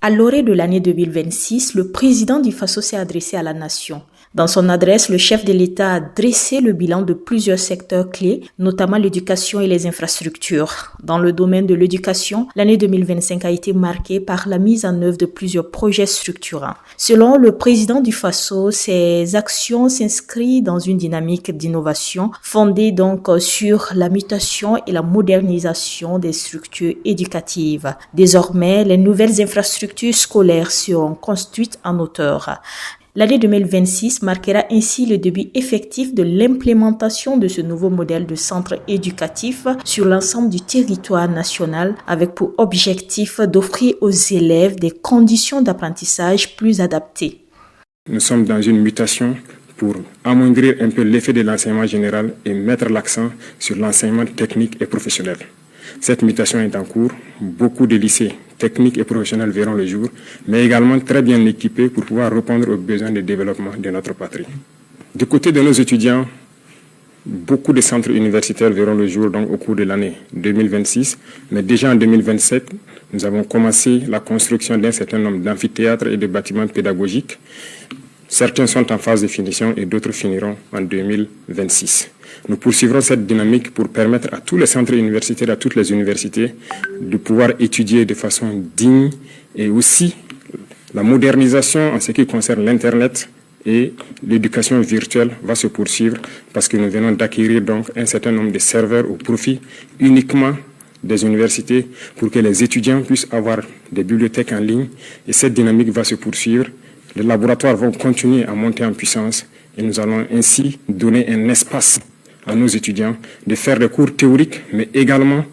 À l'orée de l'année 2026, le président du Faso s'est adressé à la nation. Dans son adresse, le chef de l'État a dressé le bilan de plusieurs secteurs clés, notamment l'éducation et les infrastructures. Dans le domaine de l'éducation, l'année 2025 a été marquée par la mise en œuvre de plusieurs projets structurants. Selon le président du Faso, ces actions s'inscrivent dans une dynamique d'innovation fondée donc sur la mutation et la modernisation des structures éducatives. Désormais, les nouvelles infrastructures scolaires seront construites en hauteur. L'année 2026 marquera ainsi le début effectif de l'implémentation de ce nouveau modèle de centre éducatif sur l'ensemble du territoire national avec pour objectif d'offrir aux élèves des conditions d'apprentissage plus adaptées. Nous sommes dans une mutation pour amoindrir un peu l'effet de l'enseignement général et mettre l'accent sur l'enseignement technique et professionnel. Cette mutation est en cours. Beaucoup de lycées techniques et professionnels verront le jour, mais également très bien équipés pour pouvoir répondre aux besoins de développement de notre patrie. Du côté de nos étudiants, beaucoup de centres universitaires verront le jour donc, au cours de l'année 2026, mais déjà en 2027, nous avons commencé la construction d'un certain nombre d'amphithéâtres et de bâtiments pédagogiques. Certains sont en phase de finition et d'autres finiront en 2026. Nous poursuivrons cette dynamique pour permettre à tous les centres universitaires, à toutes les universités, de pouvoir étudier de façon digne et aussi la modernisation en ce qui concerne l'Internet et l'éducation virtuelle va se poursuivre parce que nous venons d'acquérir donc un certain nombre de serveurs au profit uniquement des universités pour que les étudiants puissent avoir des bibliothèques en ligne et cette dynamique va se poursuivre. Les laboratoires vont continuer à monter en puissance et nous allons ainsi donner un espace à nos étudiants de faire des cours théoriques, mais également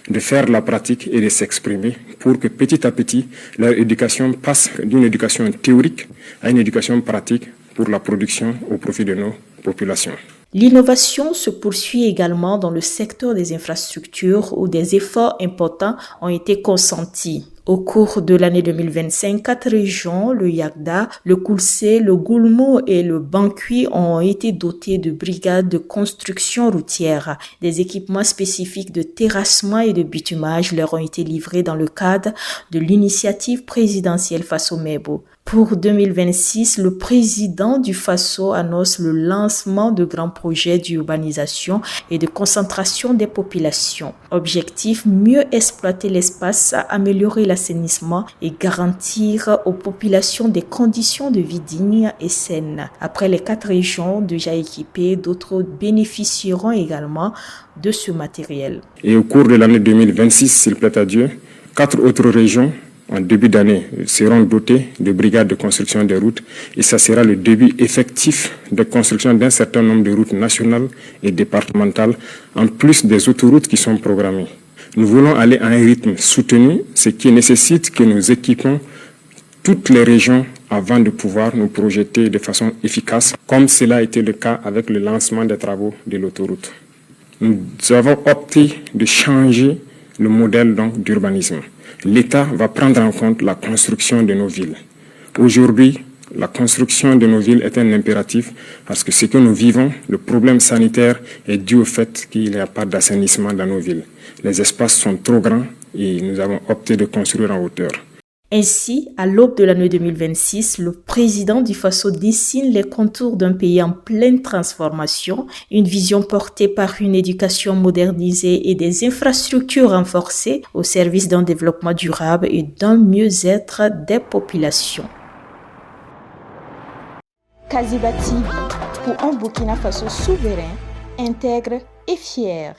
de faire la pratique et de s'exprimer pour que petit à petit, leur éducation passe d'une éducation théorique à une éducation pratique pour la production au profit de nos populations. L'innovation se poursuit également dans le secteur des infrastructures où des efforts importants ont été consentis. Au cours de l'année 2025, 4 régions, le Yagda, le Koulsé, le Goulmou et le Bankui ont été dotées de brigades de construction routière. Des équipements spécifiques de terrassement et de bitumage leur ont été livrés dans le cadre de l'initiative présidentielle Faso Mebo. Pour 2026, le président du Faso annonce le lancement de grands projets d'urbanisation et de concentration des populations. Objectif, mieux exploiter l'espace, améliorer l'assainissement et garantir aux populations des conditions de vie dignes et saines. Après les 4 régions déjà équipées, d'autres bénéficieront également de ce matériel. Et au cours de l'année 2026, s'il plaît à Dieu, 4 autres régions en début d'année seront dotées de brigades de construction des routes et ça sera le début effectif de construction d'un certain nombre de routes nationales et départementales en plus des autoroutes qui sont programmées. Nous voulons aller à un rythme soutenu, ce qui nécessite que nous équipons toutes les régions avant de pouvoir nous projeter de façon efficace, comme cela a été le cas avec le lancement des travaux de l'autoroute. Nous avons opté de changer le modèle donc, d'urbanisme. L'État va prendre en compte la construction de nos villes. Aujourd'hui, la construction de nos villes est un impératif parce que ce que nous vivons, le problème sanitaire est dû au fait qu'il n'y a pas d'assainissement dans nos villes. Les espaces sont trop grands et nous avons opté de construire en hauteur. Ainsi, à l'aube de l'année 2026, le président du Faso dessine les contours d'un pays en pleine transformation, une vision portée par une éducation modernisée et des infrastructures renforcées au service d'un développement durable et d'un mieux-être des populations. Kaziba TV, pour un Burkina Faso souverain, intègre et fier.